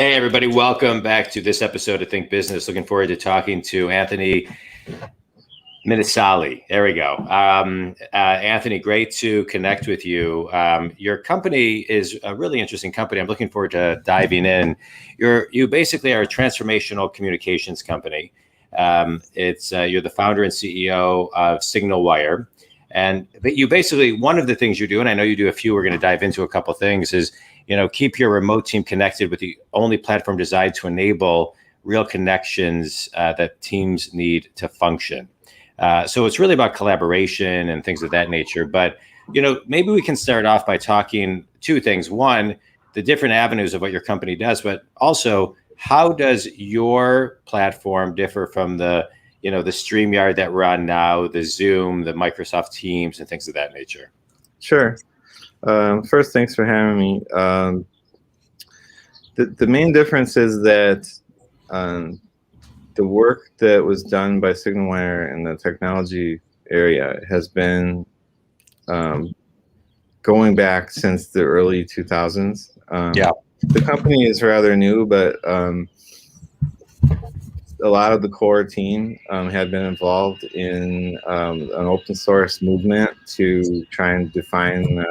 Hey, everybody. Welcome back to this episode of Think Business. Looking forward to talking to Anthony Minessale. There we go. Anthony, great to connect with you. Your company is a really interesting company. I'm looking forward to diving in. You basically are a transformational communications company. You're the founder and CEO of SignalWire. But you basically, one of the things you do, and I know you do a few, we're going to dive into a couple of things, is keep your remote team connected with the only platform designed to enable real connections that teams need to function. So it's really about collaboration and things of that nature. But, maybe we can start off by talking two things. One, the different avenues of what your company does, but also how does your platform differ from the StreamYard that we're on now, the Zoom, the Microsoft Teams, and things of that nature? Sure. First, thanks for having me. The main difference is that the work that was done by SignalWire in the technology area has been going back since the early 2000s. The company is rather new, but a lot of the core team had been involved in an open source movement to try and define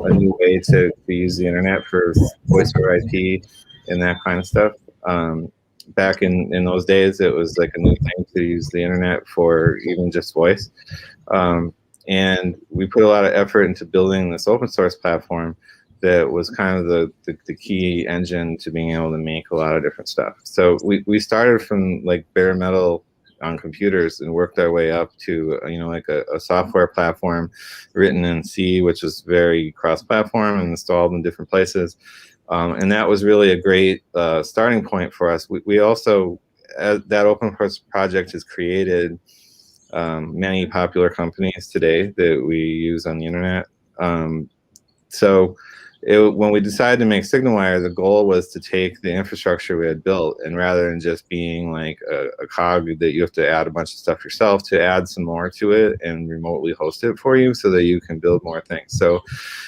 a new way to use the internet for voice over IP and that kind of stuff. Back in those days, it was like a new thing to use the internet for even just voice. And we put a lot of effort into building this open source platform that was kind of the key engine to being able to make a lot of different stuff. So we started from like bare metal on computers and worked our way up to like a software platform written in C, which was very cross-platform and installed in different places. And that was really a great starting point for us. We also, that open source project has created many popular companies today that we use on the internet. When we decided to make SignalWire, the goal was to take the infrastructure we had built, and rather than just being like a cog that you have to add a bunch of stuff yourself, to add some more to it and remotely host it for you so that you can build more things. So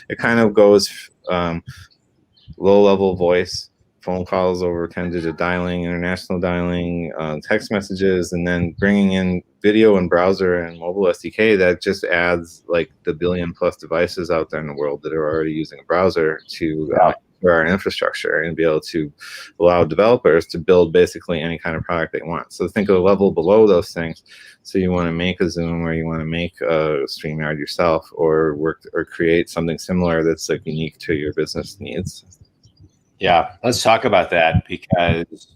it kind of goes low-level voice, phone calls over 10-digit dialing, international dialing, text messages, and then bringing in video and browser and mobile SDK that just adds like the billion plus devices out there in the world that are already using a browser to for our infrastructure and be able to allow developers to build basically any kind of product they want. So think of a level below those things. So you want to make a Zoom, or you want to make a StreamYard yourself, or create something similar that's like unique to your business needs. Yeah, let's talk about that, because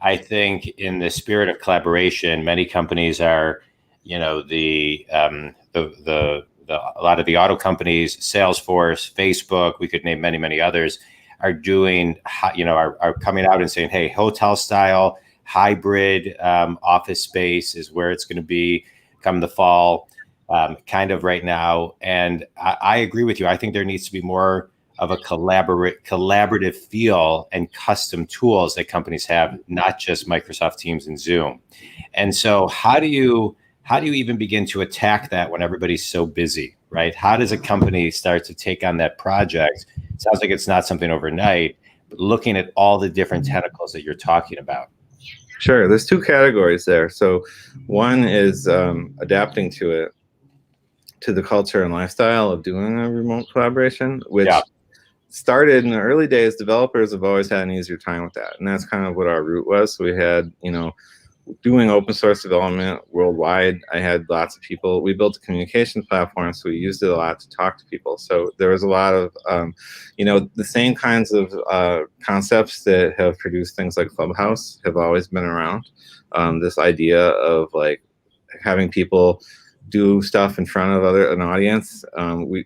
I think in the spirit of collaboration, many companies are, a lot of the auto companies, Salesforce, Facebook, we could name many, many others, are doing, are coming out and saying, hey, hotel style, hybrid office space is where it's going to be come the fall, kind of right now. And I agree with you. I think there needs to be more of a collaborative feel and custom tools that companies have, not just Microsoft Teams and Zoom. And so how do you even begin to attack that when everybody's so busy, right? How does a company start to take on that project? It sounds like it's not something overnight, but looking at all the different tentacles that you're talking about. Sure, there's two categories there. So one is adapting to the culture and lifestyle of doing a remote collaboration, which started in the early days. Developers have always had an easier time with that, and that's kind of what our root was. So we had, doing open source development worldwide. I had lots of people. We built a communications platform, so we used it a lot to talk to people. So there was a lot of, the same kinds of concepts that have produced things like Clubhouse have always been around. This idea of like having people do stuff in front of an audience. We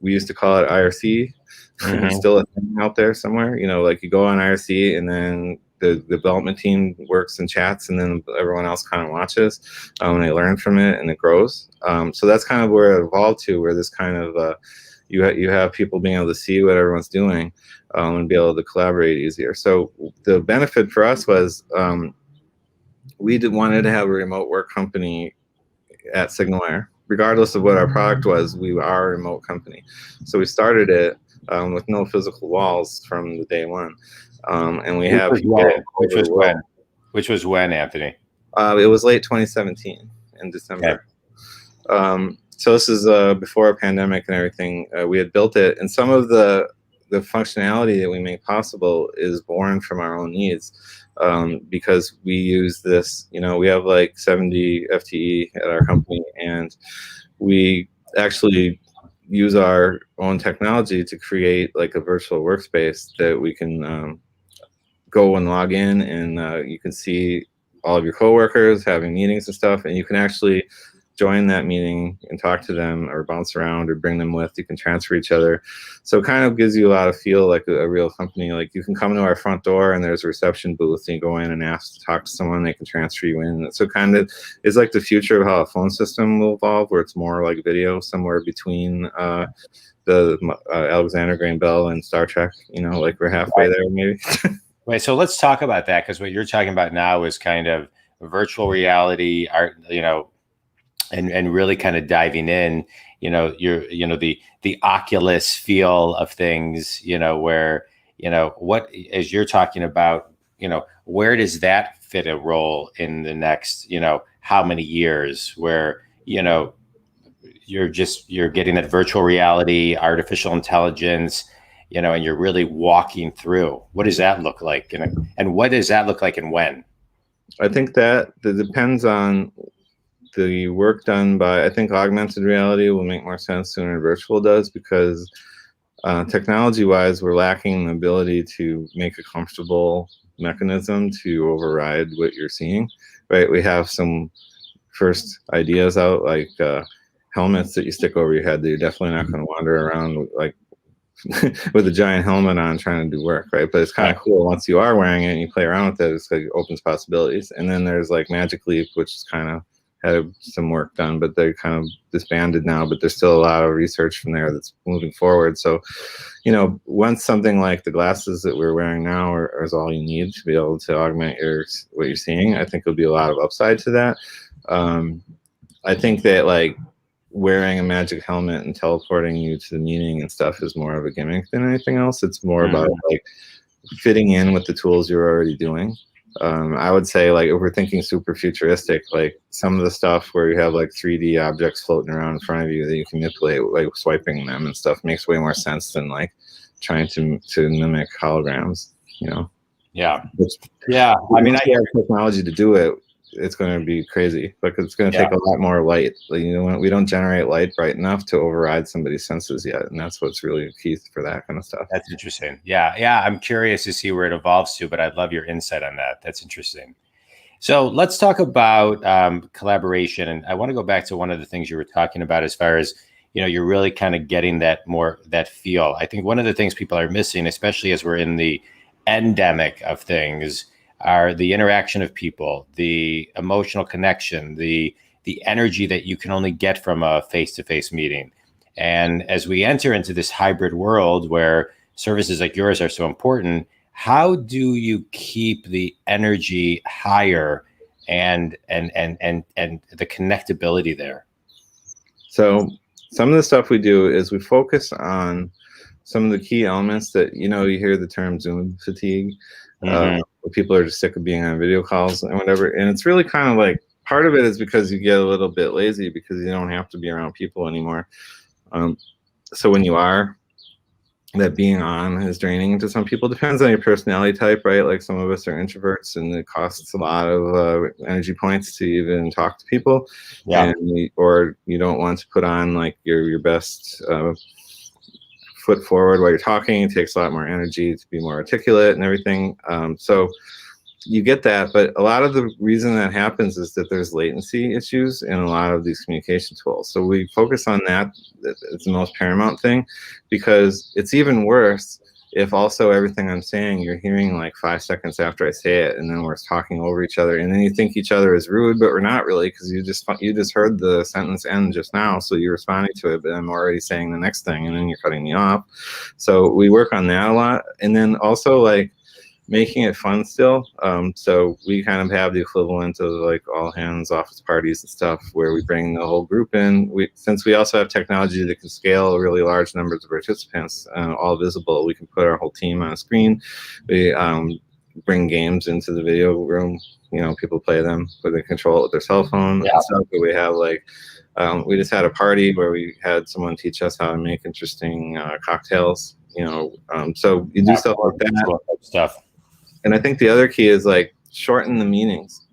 used to call it IRC. It's still a thing out there somewhere. Like you go on IRC, and then the development team works and chats, and then everyone else kind of watches, and they learn from it, and it grows. So that's kind of where it evolved to, where this kind of you have people being able to see what everyone's doing, and be able to collaborate easier. So the benefit for us was we wanted to have a remote work company at SignalWire. Regardless of what our product was, we are a remote company. So we started it with no physical walls from the day one. And we Which have was people when? all over the world. Which was when, Anthony? It was late 2017 in December. Okay. So this is before a pandemic and everything. We had built it, and some of the functionality that we make possible is born from our own needs, because we use this. We have like 70 FTE at our company, and we actually use our own technology to create like a virtual workspace that we can go and log in, and you can see all of your coworkers having meetings and stuff, and you can actually join that meeting and talk to them or bounce around or bring them with. You can transfer each other. So it kind of gives you a lot of feel like a real company. Like you can come to our front door and there's a reception booth, and you go in and ask to talk to someone, they can transfer you in. So kind of is like the future of how a phone system will evolve, where it's more like video, somewhere between the Alexander Graham Bell and Star Trek, like we're halfway there maybe. Wait, so let's talk about that, because what you're talking about now is kind of virtual reality, art, and really kind of diving in, the Oculus feel of things, where, what, as you're talking about, where does that fit a role in the next, how many years, where, you're getting that virtual reality, artificial intelligence, and you're really walking through. What does that look like? And what does that look like and when? I think that depends on the work done by, I think augmented reality will make more sense sooner than virtual does, because technology-wise, we're lacking the ability to make a comfortable mechanism to override what you're seeing, right? We have some first ideas out, like helmets that you stick over your head that you're definitely not going to wander around like with a giant helmet on trying to do work, right? But it's kind of cool once you are wearing it and you play around with it. It's like it opens possibilities. And then there's like Magic Leap, which is kind of had some work done, but they're kind of disbanded now. But there's still a lot of research from there that's moving forward. So, once something like the glasses that we're wearing now is all you need to be able to augment what you're seeing, I think there'll be a lot of upside to that. I think that like wearing a magic helmet and teleporting you to the meeting and stuff is more of a gimmick than anything else. It's more about like fitting in with the tools you're already doing. I would say, like, if we're thinking super futuristic, like some of the stuff where you have like 3D objects floating around in front of you that you can manipulate, like swiping them and stuff, makes way more sense than like trying to mimic holograms, Yeah. I mean, I have technology to do it. It's going to be crazy. Like, it's going to take a lot more light. Like, we don't generate light bright enough to override somebody's senses yet, and that's what's really key for that kind of stuff. That's interesting. Yeah. I'm curious to see where it evolves to, but I'd love your insight on that. That's interesting. So let's talk about collaboration, and I want to go back to one of the things you were talking about as far as you're really kind of getting that feel. I think one of the things people are missing, especially as we're in the endemic of things, are the interaction of people, the emotional connection, the energy that you can only get from a face-to-face meeting. And as we enter into this hybrid world where services like yours are so important, how do you keep the energy higher and the connectability there? So some of the stuff we do is we focus on some of the key elements that, you hear the term Zoom fatigue. People are just sick of being on video calls and whatever. And it's really kind of like, part of it is because you get a little bit lazy because you don't have to be around people anymore. So when you are, that being on is draining to some people. Depends on your personality type, right? Like some of us are introverts, and it costs a lot of energy points to even talk to people. Yeah. Or you don't want to put on like your best foot forward while you're talking. It takes a lot more energy to be more articulate and everything. So you get that, but a lot of the reason that happens is that there's latency issues in a lot of these communication tools. So we focus on that. It's the most paramount thing, because it's even worse if also everything I'm saying you're hearing like 5 seconds after I say it, and then we're talking over each other, and then you think each other is rude, but we're not really, because you just heard the sentence end just now, so you're responding to it, but I'm already saying the next thing, and then you're cutting me off. So we work on that a lot. And then also, like, making it fun still. So we kind of have the equivalent of like all hands office parties and stuff where we bring the whole group in. Since we also have technology that can scale really large numbers of participants, all visible, we can put our whole team on a screen. We bring games into the video room. People play them, but they control it with their cell phone and stuff. But we have like, we just had a party where we had someone teach us how to make interesting cocktails. So you do stuff like that. And I think the other key is like shorten the meetings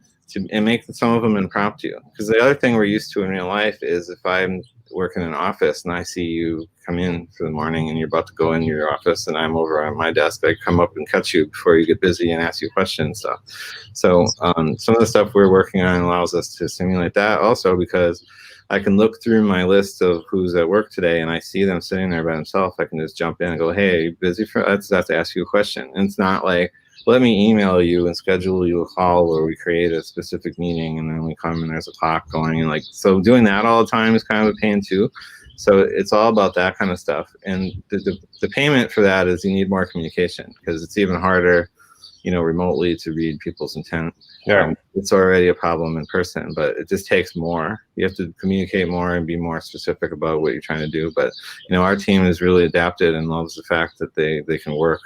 and make some of them impromptu. Because the other thing we're used to in real life is if I'm working in an office and I see you come in for the morning and you're about to go into your office and I'm over on my desk, I come up and catch you before you get busy and ask you questions and stuff. So some of the stuff we're working on allows us to simulate that also, because I can look through my list of who's at work today and I see them sitting there by themselves. I can just jump in and go, hey, are you busy? Let's have to ask you a question. And it's not like, let me email you and schedule you a call where we create a specific meeting and then we come and there's a clock going, and like, so doing that all the time is kind of a pain too. So it's all about that kind of stuff. And the payment for that is you need more communication, because it's even harder, remotely to read people's intent. It's already a problem in person, but it just takes more. You have to communicate more and be more specific about what you're trying to do. But our team is really adapted and loves the fact that they can work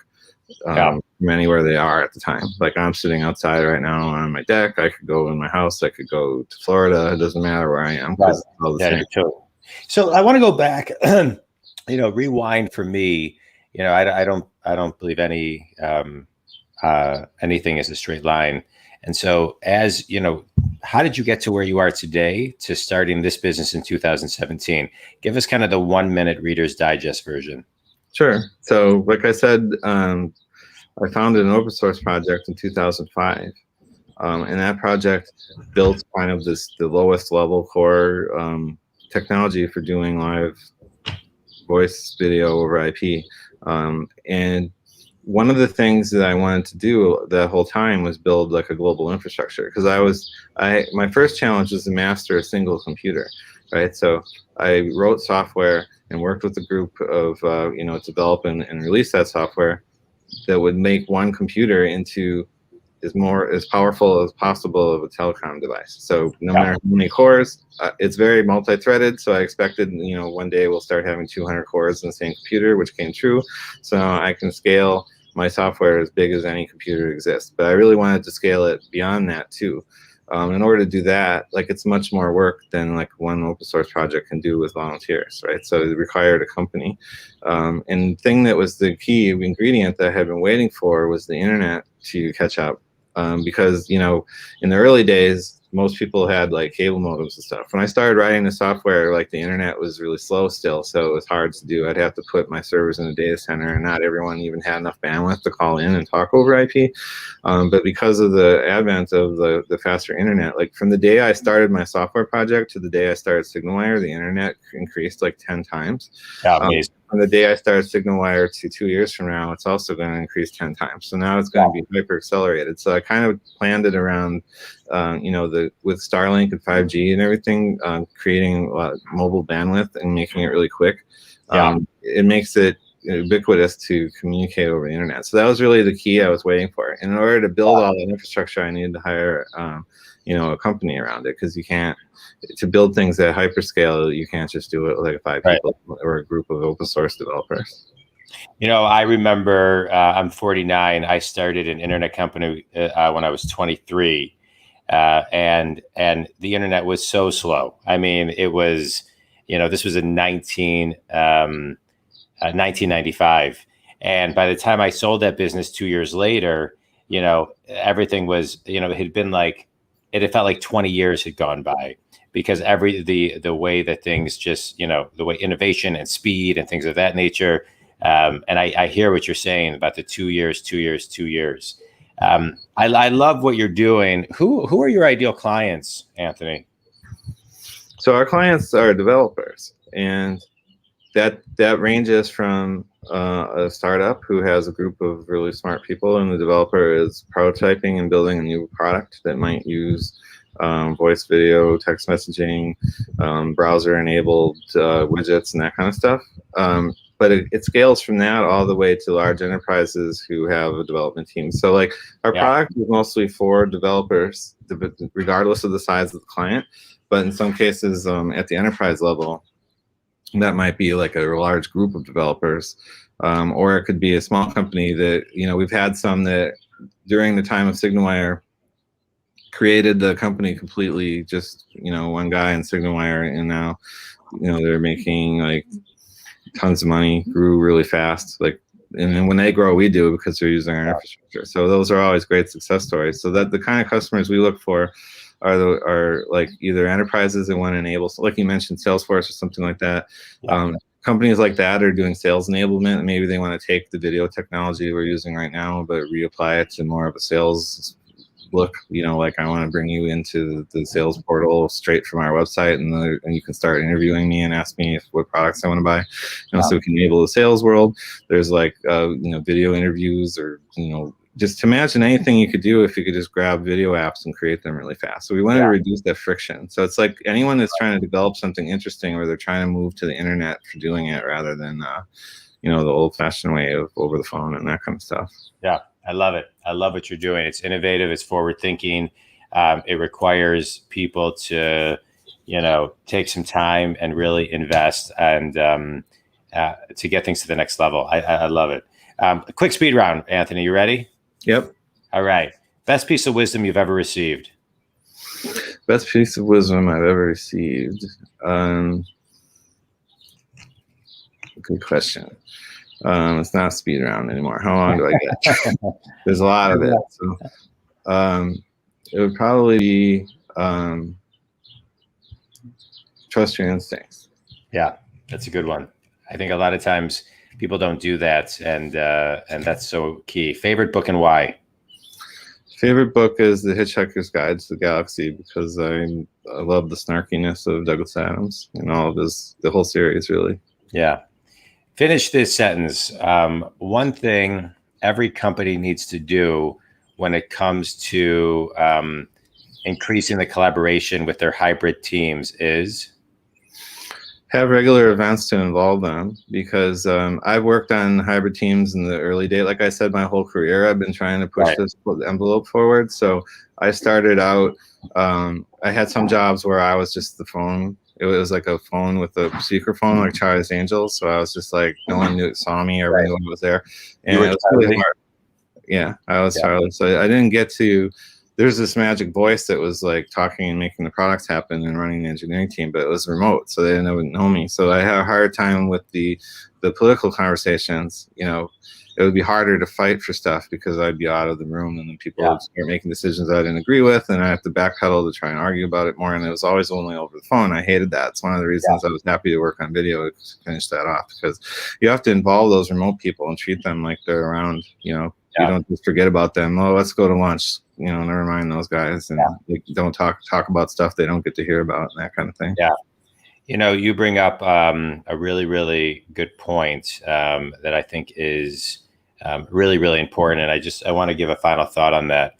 from anywhere they are at the time. Like I'm sitting outside right now on my deck. I could go in my house. I could go to Florida. It doesn't matter where I am. It's all the same. So I want to go back, rewind for me. I don't believe anything is a straight line. And so how did you get to where you are today to starting this business in 2017? Give us kind of the 1 minute Reader's Digest version. Sure. So like I said, I founded an open source project in 2005. And that project built kind of the lowest level core technology for doing live voice video over IP. And one of the things that I wanted to do that whole time was build like a global infrastructure, because my first challenge was to master a single computer, right? So I wrote software and worked with a group of develop and release that software that would make one computer into as powerful as possible of a telecom device. So no matter how many cores, it's very multi-threaded. So I expected, one day we'll start having 200 cores in the same computer, which came true. So I can scale my software as big as any computer exists. But I really wanted to scale it beyond that too. In order to do that, it's much more work than like one open source project can do with volunteers, right? So it required a company. And the thing that was the key ingredient that I had been waiting for was the internet to catch up. Because, in the early days, most people had like cable modems and stuff. When I started writing the software, like the internet was really slow still, so it was hard to do. I'd have to put my servers in a data center, and not everyone even had enough bandwidth to call in and talk over IP. But because of the advent of the faster internet, like from the day I started my software project to the day I started SignalWire, the internet increased like 10 times. Amazing. From the day I started SignalWire to 2 years from now, it's also going to increase 10 times. So now it's going to be hyper accelerated. So I kind of planned it around, with Starlink and 5G and everything, creating mobile bandwidth and making it really quick. It makes it ubiquitous to communicate over the internet. So that was really the key I was waiting for. And in order to build all that infrastructure, I needed to hire, a company around it, because you can't. To build things at hyperscale, you can't just do it with like 5 people or a group of open source developers. I remember I'm 49. I started an internet company when I was 23, and the internet was so slow. I mean, it was, this was in 1995, and by the time I sold that business 2 years later, everything was, it had been like, it had felt like 20 years had gone by. Because the way that things just, the way innovation and speed and things of that nature. And I hear what you're saying about the 2 years. I love what you're doing. Who are your ideal clients, Anthony? So our clients are developers, and that ranges from a startup who has a group of really smart people, and the developer is prototyping and building a new product that might use voice, video, text messaging, browser-enabled widgets, and that kind of stuff. but it scales from that all the way to large enterprises who have a development team. So like our product is mostly for developers, regardless of the size of the client. But in some cases, at the enterprise level, that might be like a large group of developers, or it could be a small company that, we've had some that during the time of SignalWire created the company completely, just, one guy in SignalWire, and now, they're making like tons of money, grew really fast. Like, and then when they grow, we do, because they're using our infrastructure. So those are always great success stories. So that the kind of customers we look for are like either enterprises that want to enable, like you mentioned, Salesforce or something like that. Companies like that are doing sales enablement. Maybe they want to take the video technology we're using right now, but reapply it to more of a sales look. Like I want to bring you into the sales portal straight from our website, and you can start interviewing me and ask me what products I want to buy. So we can enable the sales world. There's like video interviews, or just imagine anything you could do if you could just grab video apps and create them really fast. So we wanted to reduce that friction. So it's like anyone that's trying to develop something interesting, or they're trying to move to the internet for doing it, rather than the old-fashioned way of over the phone and that kind of stuff. Yeah, I love it. I love what you're doing. It's innovative. It's forward-thinking. It requires people to, take some time and really invest, and to get things to the next level. I love it. A quick speed round, Anthony. You ready? Yep. All right. Best piece of wisdom you've ever received? Best piece of wisdom I've ever received. Good question. It's not a speed round anymore. How long do I get? There's a lot of it. So it would probably be trust your instincts. Yeah, that's a good one. I think a lot of times people don't do that, and that's so key. Favorite book and why? Favorite book is The Hitchhiker's Guide to the Galaxy, because I love the snarkiness of Douglas Adams and all of the whole series, really. Yeah. Finish this sentence. One thing every company needs to do when it comes to increasing the collaboration with their hybrid teams is have regular events to involve them, because I've worked on hybrid teams in the early day. Like I said, my whole career, I've been trying to push this envelope forward. So I started out, I had some jobs where I was just the phone. It was like a phone with a speakerphone, like Charlie's Angels. So I was just like, no one saw me, or anyone was there. And it was really hard. Yeah, I was Charlie. So I didn't get to, there's this magic voice that was like talking and making the products happen and running the engineering team, but it was remote, so they didn't know me. So I had a hard time with the political conversations. It would be harder to fight for stuff because I'd be out of the room, and then people would start making decisions I didn't agree with, and I have to backpedal to try and argue about it more. And it was always only over the phone. I hated that. It's one of the reasons I was happy to work on video to finish that off, because you have to involve those remote people and treat them like they're around. You don't just forget about them. Oh, let's go to lunch. Never mind those guys, and don't talk about stuff they don't get to hear about, and that kind of thing. Yeah. You bring up a really, really good point that I think is really, really important. And I want to give a final thought on that.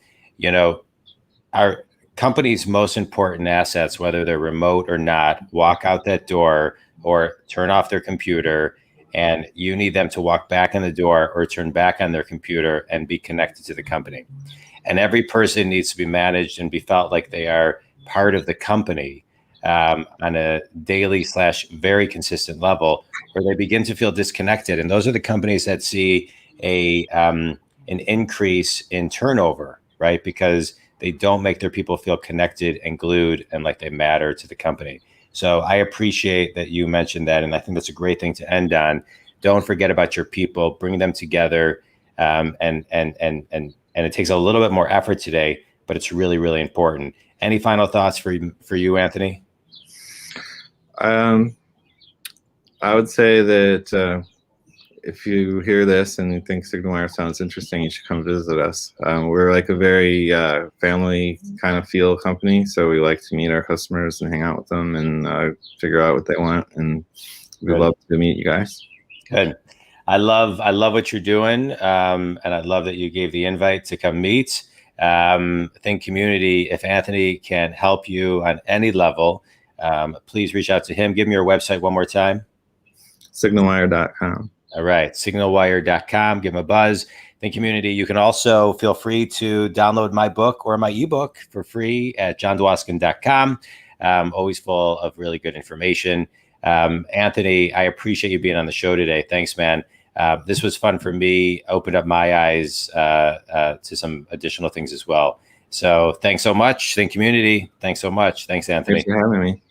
Our company's most important assets, whether they're remote or not, walk out that door or turn off their computer, and you need them to walk back in the door or turn back on their computer and be connected to the company. And every person needs to be managed and be felt like they are part of the company on a daily / very consistent level, where they begin to feel disconnected. And those are the companies that see an increase in turnover, right? Because they don't make their people feel connected and glued and like they matter to the company. So I appreciate that you mentioned that, and I think that's a great thing to end on. Don't forget about your people, bring them together, and it takes a little bit more effort today, but it's really, really important. Any final thoughts for you, Anthony? I would say that if you hear this and you think SignalWire sounds interesting, you should come visit us. We're like a very family kind of feel company, so we like to meet our customers and hang out with them and figure out what they want, and we'd love to meet you guys. Good. I love what you're doing, and I love that you gave the invite to come meet. Think community, if Anthony can help you on any level, please reach out to him. Give me your website one more time. signalwire.com. All right, signalwire.com. Give them a buzz. Think community. You can also feel free to download my book or my ebook for free at johndwoskin.com. Always full of really good information. Anthony, I appreciate you being on the show today. Thanks, man. This was fun for me. Opened up my eyes to some additional things as well. So thanks so much. Think community. Thanks so much. Thanks, Anthony. Thanks for having me.